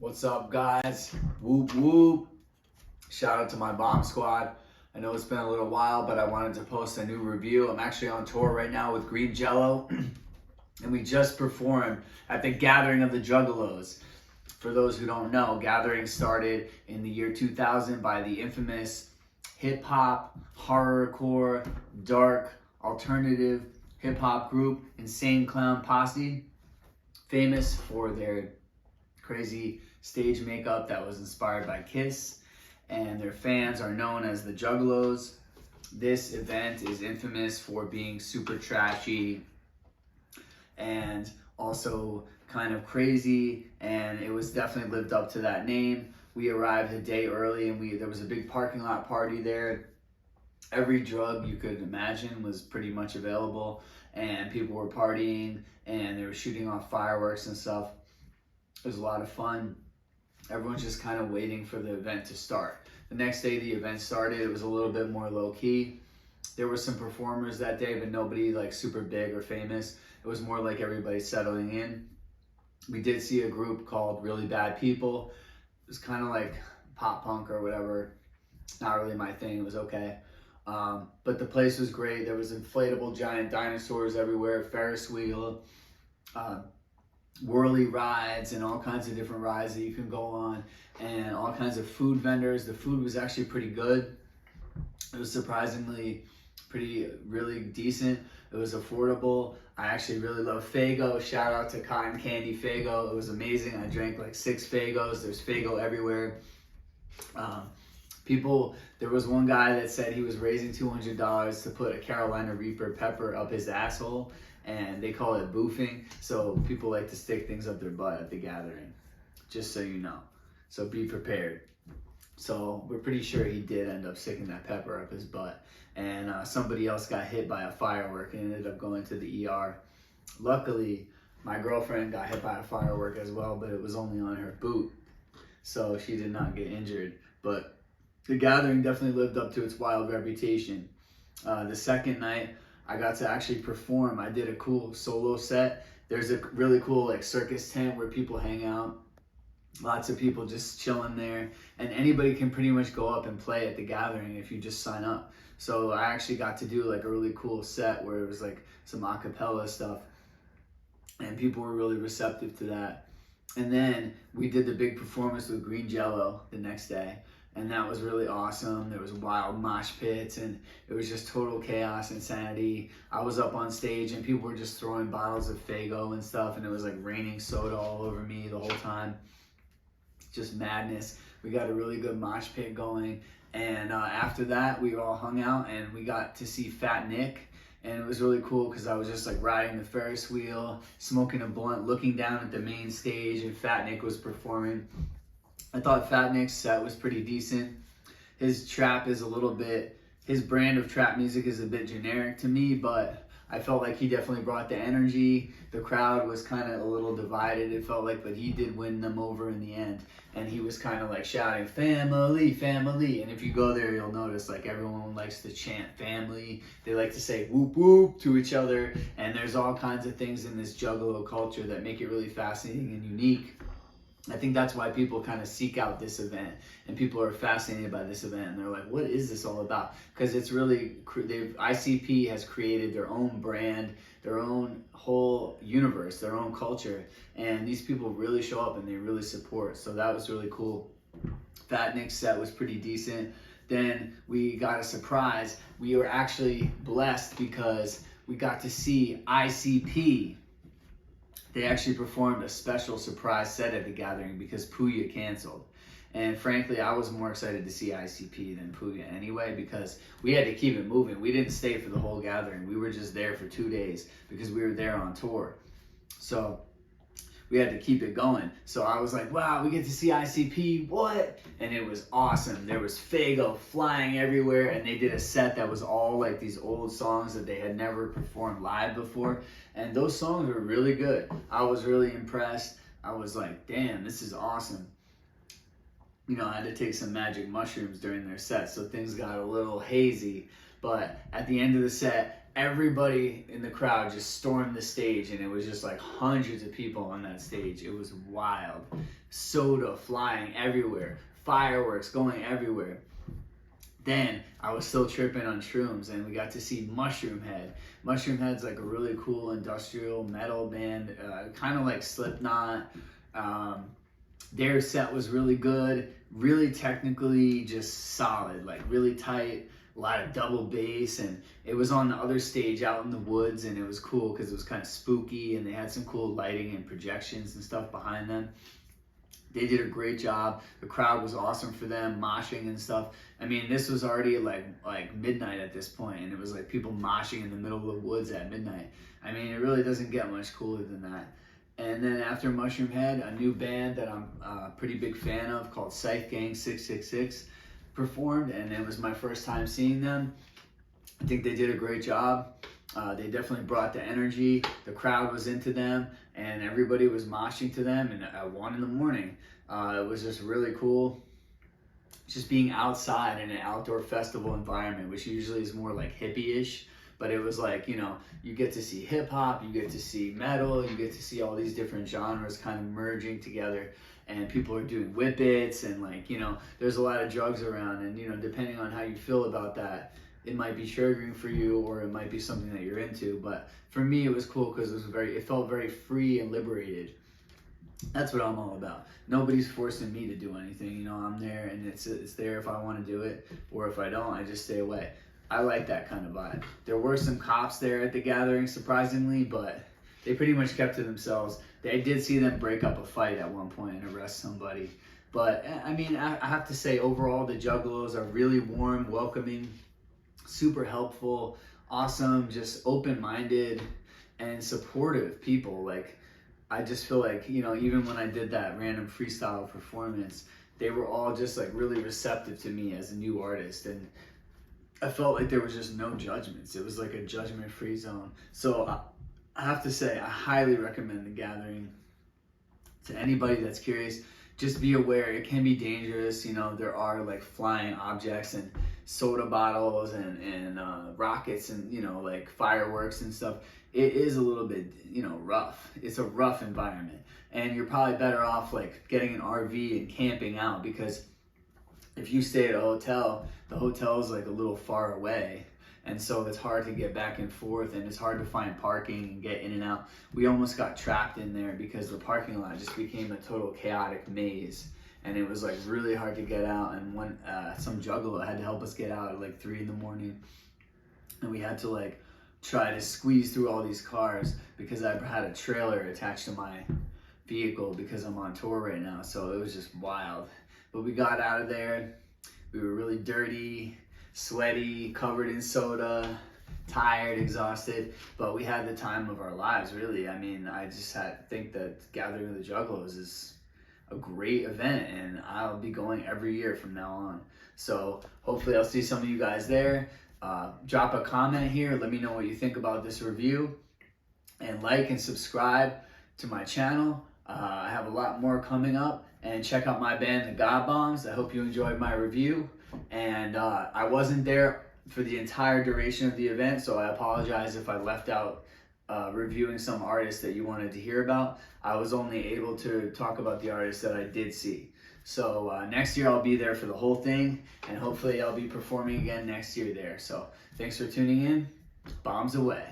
What's up, guys? Whoop whoop. Shout out to my bomb squad. I know it's been a little while, but I wanted to post a new review. I'm actually on tour right now with Green Jello, and we just performed at the Gathering of the Juggalos. For those who don't know, Gathering started in the year 2000 by the infamous hip-hop, horrorcore, dark, alternative hip-hop group Insane Clown Posse, famous for their crazy stage makeup that was inspired by Kiss, and their fans are known as the Juggalos. This event is infamous for being super trashy and also kind of crazy, and it was definitely lived up to that name. We arrived a day early, and there was a big parking lot party there. Every drug you could imagine was pretty much available, and people were partying, and they were shooting off fireworks and stuff. It was a lot of fun. Everyone's just kind of waiting for the event to start. The next day the event started, it was a little bit more low key. There were some performers that day, but nobody like super big or famous. It was more like everybody settling in. We did see a group called Really Bad People. It was kind of like pop punk or whatever. Not really my thing, it was okay. But the place was great. There was inflatable giant dinosaurs everywhere, Ferris wheel, whirly rides, and all kinds of different rides that you can go on, and all kinds of food vendors. The food was actually pretty good. It was surprisingly really decent. It was affordable. I actually really love Faygo. Shout out to Cotton Candy Faygo. It was amazing. I drank like 6 Faygos. There's Faygo everywhere. There was one guy that said he was raising $200 to put a Carolina Reaper pepper up his asshole, and they call it boofing. So people like to stick things up their butt at the gathering, just so you know. So be prepared. So we're pretty sure he did end up sticking that pepper up his butt, and somebody else got hit by a firework and ended up going to the ER. Luckily, my girlfriend got hit by a firework as well, but it was only on her boot, so she did not get injured. But the gathering definitely lived up to its wild reputation. The second night, I got to actually perform. I did a cool solo set. There's a really cool like circus tent where people hang out. Lots of people just chilling there, and anybody can pretty much go up and play at the gathering if you just sign up. So I actually got to do like a really cool set where it was like some a cappella stuff, and people were really receptive to that. And then we did the big performance with Green Jello the next day, and that was really awesome. There was wild mosh pits, and it was just total chaos, insanity. I was up on stage, and people were just throwing bottles of Faygo and stuff, and it was like raining soda all over me the whole time. Just madness. We got a really good mosh pit going, and after that we all hung out, and we got to see Fat Nick, and it was really cool because I was just like riding the Ferris wheel, smoking a blunt, looking down at the main stage, and Fat Nick was performing. I thought Fat Nick's set was pretty decent. His trap is his brand of trap music is a bit generic to me, but I felt like he definitely brought the energy. The crowd was kind of a little divided, it felt like, but he did win them over in the end. And he was kind of like shouting, family, family. And if you go there, you'll notice like everyone likes to chant family. They like to say whoop whoop to each other. And there's all kinds of things in this Juggalo culture that make it really fascinating and unique. I think that's why people kind of seek out this event, and people are fascinated by this event, and they're like, what is this all about? Because it's really, ICP has created their own brand, their own whole universe, their own culture, and these people really show up and they really support. So that was really cool. Fat Nick's set was pretty decent. Then we got a surprise. We were actually blessed because we got to see ICP. They actually performed a special surprise set at the gathering because Puya canceled. And frankly, I was more excited to see ICP than Puya anyway, because we had to keep it moving. We didn't stay for the whole gathering. We were just there for 2 days because we were there on tour. So we had to keep it going. So I was like, wow, we get to see ICP, what? And it was awesome. There was Faygo flying everywhere, and they did a set that was all like these old songs that they had never performed live before. And those songs were really good. I was really impressed. I was like, damn, this is awesome. You know, I had to take some magic mushrooms during their set, so things got a little hazy. But at the end of the set, everybody in the crowd just stormed the stage, and it was just like hundreds of people on that stage. It was wild. Soda flying everywhere, fireworks going everywhere. Then I was still tripping on shrooms, and we got to see Mushroomhead. Mushroomhead's like a really cool industrial metal band, kind of like Slipknot. Their set was really good, really technically just solid, like really tight, a lot of double bass, and it was on the other stage out in the woods, and it was cool because it was kind of spooky, and they had some cool lighting and projections and stuff behind them. They did a great job. The crowd was awesome for them, moshing and stuff. I mean, this was already like midnight at this point, and it was like people moshing in the middle of the woods at midnight. I mean, it really doesn't get much cooler than that. And then after Mushroomhead, a new band that I'm a pretty big fan of called Scythe Gang 666 performed, and it was my first time seeing them. I think they did a great job. They definitely brought the energy. The crowd was into them, and everybody was moshing to them. And at 1 in the morning, it was just really cool. Just being outside in an outdoor festival environment, which usually is more like hippie-ish. But it was like, you know, you get to see hip hop, you get to see metal, you get to see all these different genres kind of merging together. And people are doing whippets, and like, you know, there's a lot of drugs around. And, you know, depending on how you feel about that, it might be triggering for you, or it might be something that you're into. But for me, it was cool because it felt very free and liberated. That's what I'm all about. Nobody's forcing me to do anything. You know, I'm there, and it's there if I want to do it, or if I don't, I just stay away. I like that kind of vibe. There were some cops there at the gathering, surprisingly, but they pretty much kept to themselves. I did see them break up a fight at one point and arrest somebody. But, I mean, I have to say, overall, the Juggalos are really warm, welcoming, super helpful, awesome, just open-minded, and supportive people. Like, I just feel like, you know, even when I did that random freestyle performance, they were all just, like, really receptive to me as a new artist. And I felt like there was just no judgments. It was like a judgment-free zone. So I have to say, I highly recommend the gathering to anybody that's curious. Just be aware, it can be dangerous. You know, there are like flying objects and soda bottles and rockets and, you know, like fireworks and stuff. It is a little bit, you know, rough. It's a rough environment. And you're probably better off like getting an RV and camping out, because if you stay at a hotel, the hotel is like a little far away. And so it's hard to get back and forth, and it's hard to find parking and get in and out. We almost got trapped in there because the parking lot just became a total chaotic maze. And it was like really hard to get out. And some juggalo had to help us get out at like 3 in the morning. And we had to like try to squeeze through all these cars because I had a trailer attached to my vehicle because I'm on tour right now. So it was just wild. But we got out of there. We were really dirty, sweaty, covered in soda, tired, exhausted, but we had the time of our lives, really. I mean, I just think that Gathering of the Juggalos is a great event, and I'll be going every year from now on. So hopefully I'll see some of you guys there. Drop a comment here. Let me know what you think about this review, and like and subscribe to my channel. I have a lot more coming up, and check out my band, the God Bombs. I hope you enjoyed my review. And I wasn't there for the entire duration of the event, so I apologize if I left out reviewing some artists that you wanted to hear about. I was only able to talk about the artists that I did see. So next year I'll be there for the whole thing, and hopefully I'll be performing again next year there. So thanks for tuning in. Bombs away.